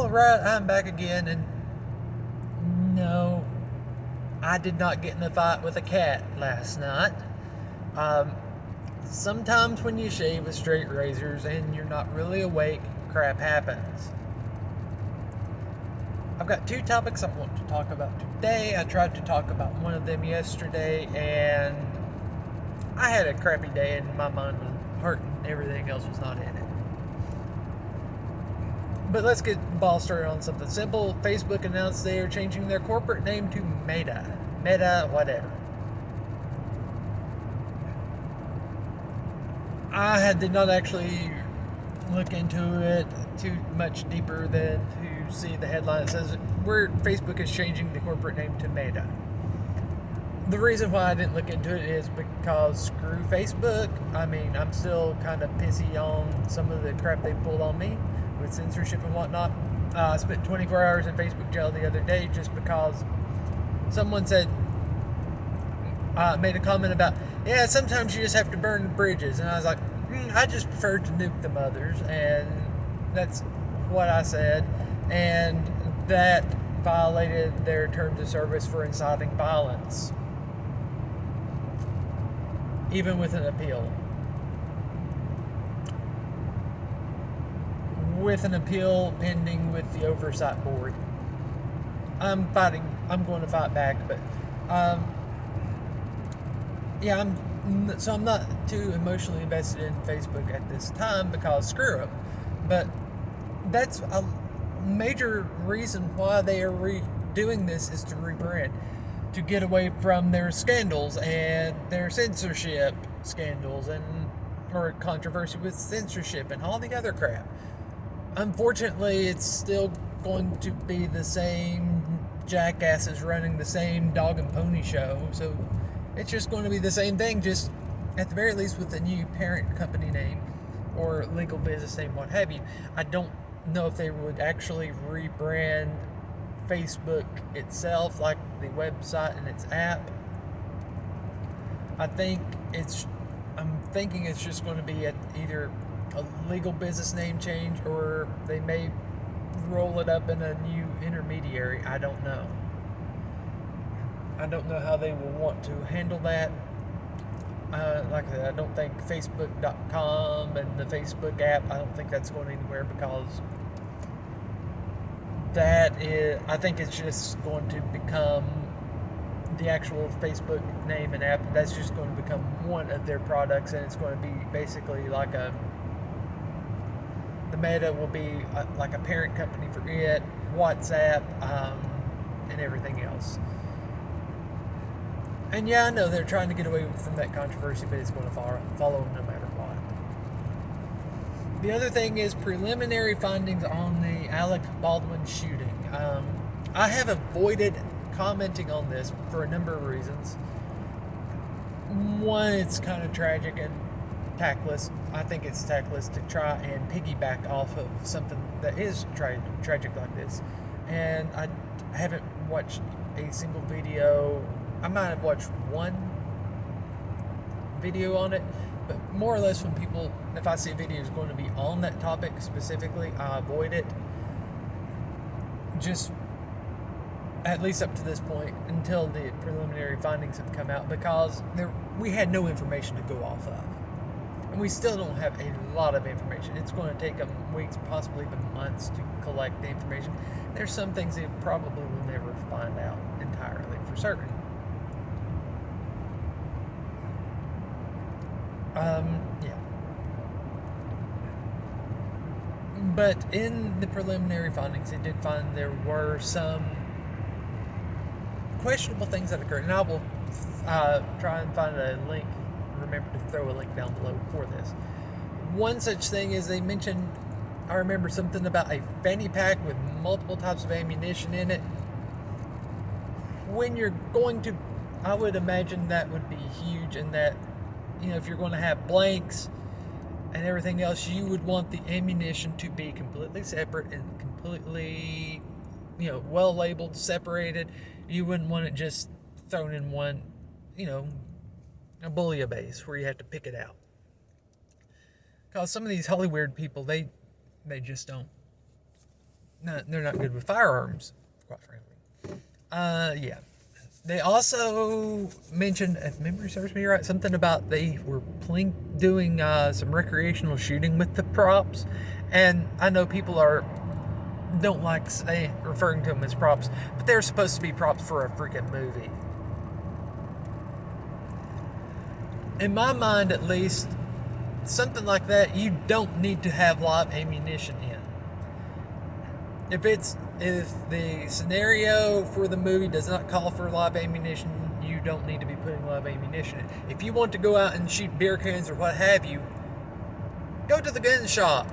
Alright, I'm back again, and no, I did not get in a fight with a cat last night. Um, Sometimes when you shave with straight razors and you're not really awake, crap happens. I've got two topics I want to talk about today. I tried to talk about one of them yesterday, and I had a crappy day, and my mind was hurting. Everything else was not in it. But let's get the ball started on something simple. Facebook announced they are changing their corporate name to Meta. Meta, whatever. Did not actually look into it too much deeper than to see the headline. It says Facebook is changing the corporate name to Meta. The reason why I didn't look into it is because screw Facebook. I mean, I'm still kind of pissy on some of the crap they pulled on me with censorship and whatnot. I spent 24 hours in Facebook jail the other day just because someone made a comment about, yeah, sometimes you just have to burn bridges. And I was like, I just prefer to nuke the mothers. And that's what I said. And that violated their terms of service for inciting violence, even with an appeal. With an appeal pending with the oversight board. I'm going to fight back, but I'm not too emotionally invested in Facebook at this time because screw them. But that's a major reason why they are doing this is to rebrand, to get away from their scandals and their censorship scandals or controversy with censorship and all the other crap. Unfortunately, it's still going to be the same jackasses running the same dog and pony show, so it's just going to be the same thing, just at the very least with a new parent company name or legal business name, what have you. I don't know if they would actually rebrand Facebook itself, like the website and its app. I'm thinking it's just going to be either a legal business name change, or they may roll it up in a new intermediary. I don't know. I don't know how they will want to handle that. Like I said, I don't think Facebook.com and the Facebook app, I don't think that's going anywhere, because I think it's just going to become the actual Facebook name and app. That's just going to become one of their products, and it's going to be basically like the Meta will be like a parent company for it, WhatsApp, and everything else. And yeah, I know they're trying to get away from that controversy, but it's going to follow them no matter what. The other thing is preliminary findings on the Alec Baldwin shooting. I have avoided commenting on this for a number of reasons. One, it's kind of tragic and tactless. I think it's tactless to try and piggyback off of something that is tragic like this. And I haven't watched a single video. I might have watched one video on it, but more or less if I see a video is going to be on that topic specifically, I avoid it. Just at least up to this point, until the preliminary findings have come out, because we had no information to go off of. And we still don't have a lot of information. It's going to take them weeks, possibly even months, to collect the information. There's some things they probably will never find out entirely for certain. Yeah. But in the preliminary findings, they did find there were some questionable things that occurred. And I will try and find a link. Remember to throw a link down below for this. One such thing is they mentioned, I remember something about a fanny pack with multiple types of ammunition in it. When you're going to, I would imagine that would be huge, and that, if you're going to have blanks and everything else, you would want the ammunition to be completely separate and completely, well labeled, separated. You wouldn't want it just thrown in one, a bouillabaisse where you have to pick it out. Because some of these Hollywood people, they just don't they're not good with firearms, quite frankly. Yeah. They also mentioned, if memory serves me right, something about they were doing some recreational shooting with the props, and I know people don't like referring to them as props, but they're supposed to be props for a freaking movie. In my mind, at least, something like that, you don't need to have live ammunition in. If the scenario for the movie does not call for live ammunition, you don't need to be putting live ammunition in. If you want to go out and shoot beer cans or what have you, go to the gun shop.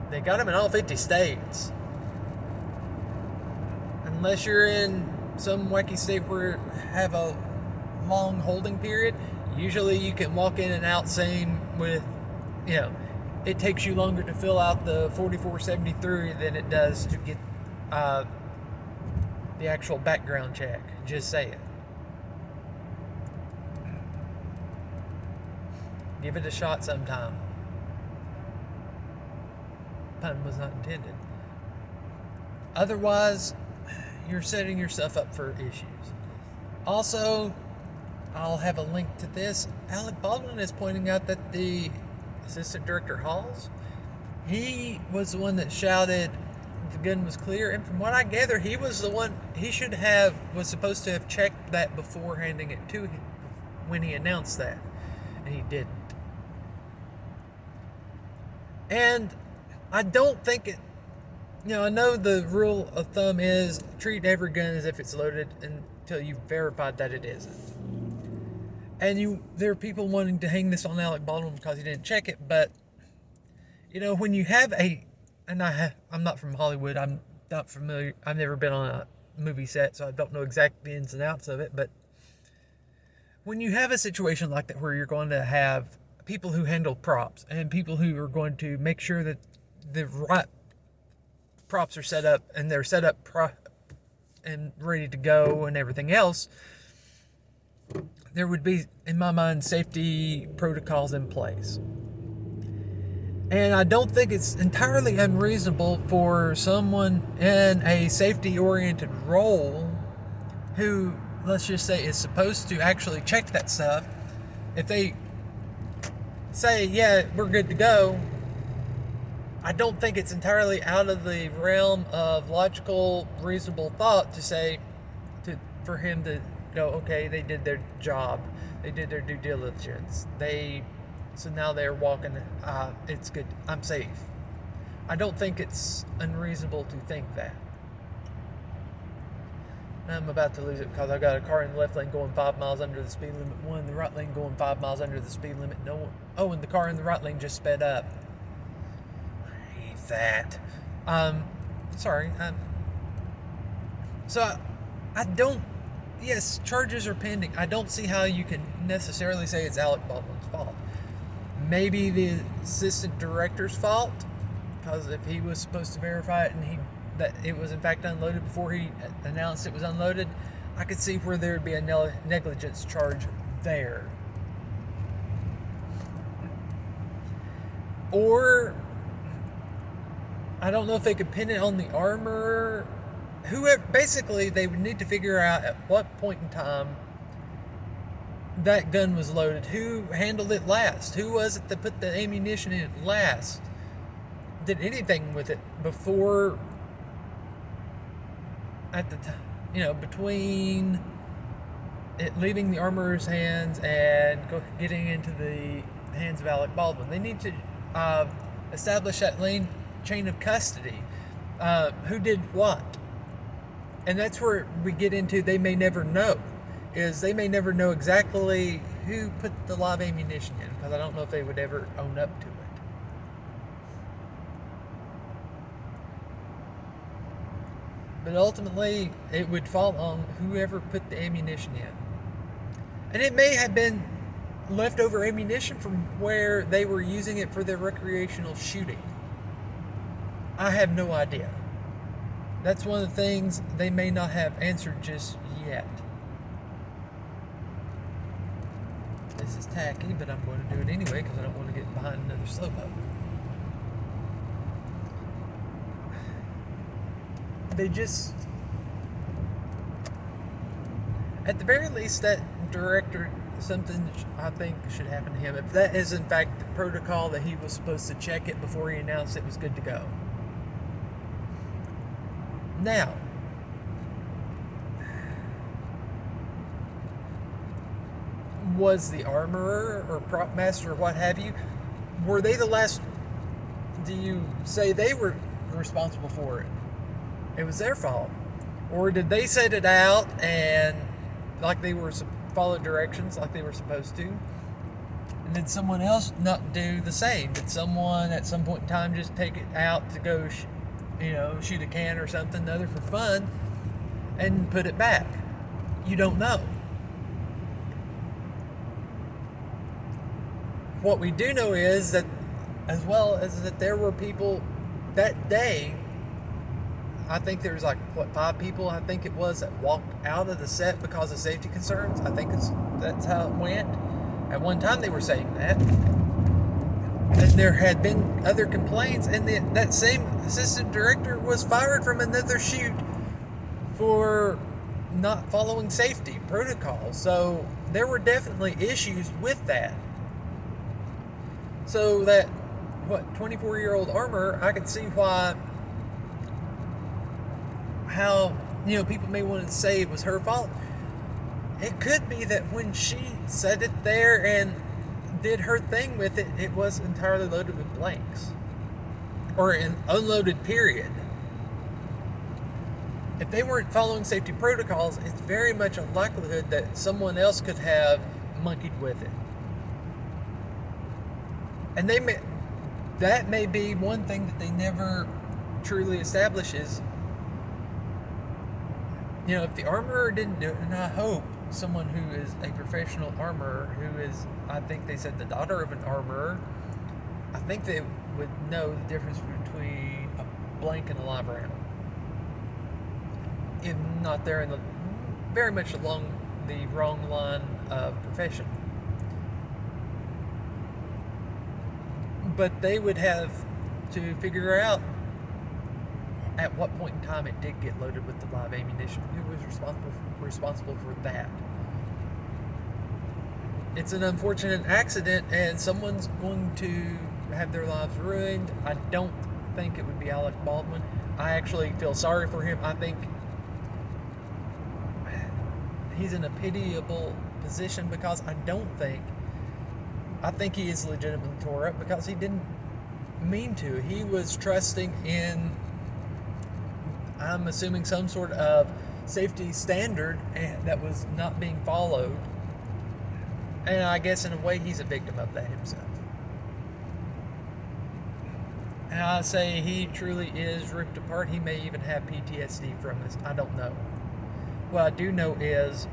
They got them in all 50 states. Unless you're in some wacky state where you have a long holding period, usually you can walk in and out same with, it takes you longer to fill out the 4473 than it does to get the actual background check. Just saying. Give it a shot sometime. Pun was not intended. Otherwise, you're setting yourself up for issues. Also, I'll have a link to this. Alec Baldwin is pointing out that the Assistant Director Halls, he was the one that shouted the gun was clear, and from what I gather, he was the one, was supposed to have checked that before handing it to him when he announced that, and he didn't. And I don't think it, I know the rule of thumb is treat every gun as if it's loaded until you've verified that it isn't. And there are people wanting to hang this on Alec Baldwin because he didn't check it, but, when you have I'm not from Hollywood, I'm not familiar, I've never been on a movie set, so I don't know exactly the ins and outs of it, but when you have a situation like that where you're going to have people who handle props and people who are going to make sure that the right props are set up and they're set up and ready to go and everything else, there would be, in my mind, safety protocols in place. And I don't think it's entirely unreasonable for someone in a safety-oriented role who, let's just say, is supposed to actually check that stuff, if they say, yeah, we're good to go, I don't think it's entirely out of the realm of logical, reasonable thought to say, for him to go, okay, they did their job, they did their due diligence, so now they're walking, it's good, I'm safe. I don't think it's unreasonable to think that. I'm about to lose it because I got a car in the left lane going 5 miles under the speed limit, one in the right lane going 5 miles under the speed limit, and the car in the right lane just sped up. I hate that. Sorry. So I don't, yes, charges are pending. I don't see how you can necessarily say it's Alec Baldwin's fault. Maybe the assistant director's fault, because if he was supposed to verify it and that it was in fact unloaded before he announced it was unloaded, I could see where there would be a negligence charge there. Or, I don't know if they could pin it on the armor. Basically, they would need to figure out at what point in time that gun was loaded. Who handled it last? Who was it that put the ammunition in it last? Did anything with it before, at the time, between it leaving the armorer's hands and getting into the hands of Alec Baldwin? They need to establish that chain of custody. Who did what? And that's where we get into they may never know. They may never know exactly who put the live ammunition in, because I don't know if they would ever own up to it. But ultimately, it would fall on whoever put the ammunition in. And it may have been leftover ammunition from where they were using it for their recreational shooting. I have no idea. That's one of the things they may not have answered just yet. This is tacky, but I'm going to do it anyway because I don't want to get behind another slowpoke. they just, at the very least, that director, something I think should happen to him. If that is in fact the protocol, that he was supposed to check it before he announced it was good to go. Now, was the armorer or prop master or what have you, were they the last, do you say they were responsible for it? It was their fault? Or did they set it out and like they were followed directions like they were supposed to, and did someone else not do the same? Did someone at some point in time just take it out to go shoot a can or something other for fun and put it back? You don't know. What we do know is that, as well as that, there were people that day, I think there was 5 people, I think it was, that walked out of the set because of safety concerns. I think that's how it went. At one time they were saying that. And there had been other complaints, and that same assistant director was fired from another shoot for not following safety protocols. So there were definitely issues with that. So that, 24-year-old armor, I could see how people may want to say it was her fault. It could be that when she set it there and did her thing with it, it was entirely loaded with blanks, or an unloaded period. If they weren't following safety protocols, it's very much a likelihood that someone else could have monkeyed with it. And that may be one thing that they never truly establish is, if the armorer didn't do it, and I hope someone who is a professional armorer, who is, I think they said, the daughter of an armorer, I think they would know the difference between a blank and a live round. If not, they're very much along the wrong line of profession. But they would have to figure out at what point in time it did get loaded with the live ammunition. Who was responsible for that? It's an unfortunate accident, and someone's going to have their lives ruined. I don't think it would be Alec Baldwin. I actually feel sorry for him. I think he's in a pitiable position because I think he is legitimately tore up because he didn't mean to. He was trusting in, I'm assuming, some sort of safety standard that was not being followed. And I guess in a way he's a victim of that himself. And I say he truly is ripped apart. He may even have PTSD from this. I don't know. What I do know is,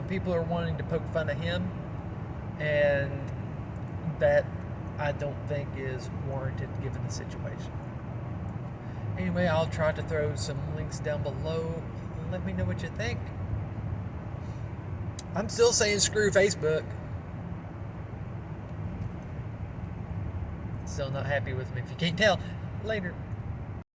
people are wanting to poke fun of him, and that I don't think is warranted given the situation. Anyway, I'll try to throw some links down below. Let me know what you think. I'm still saying screw Facebook. Still not happy with me, if you can't tell. Later.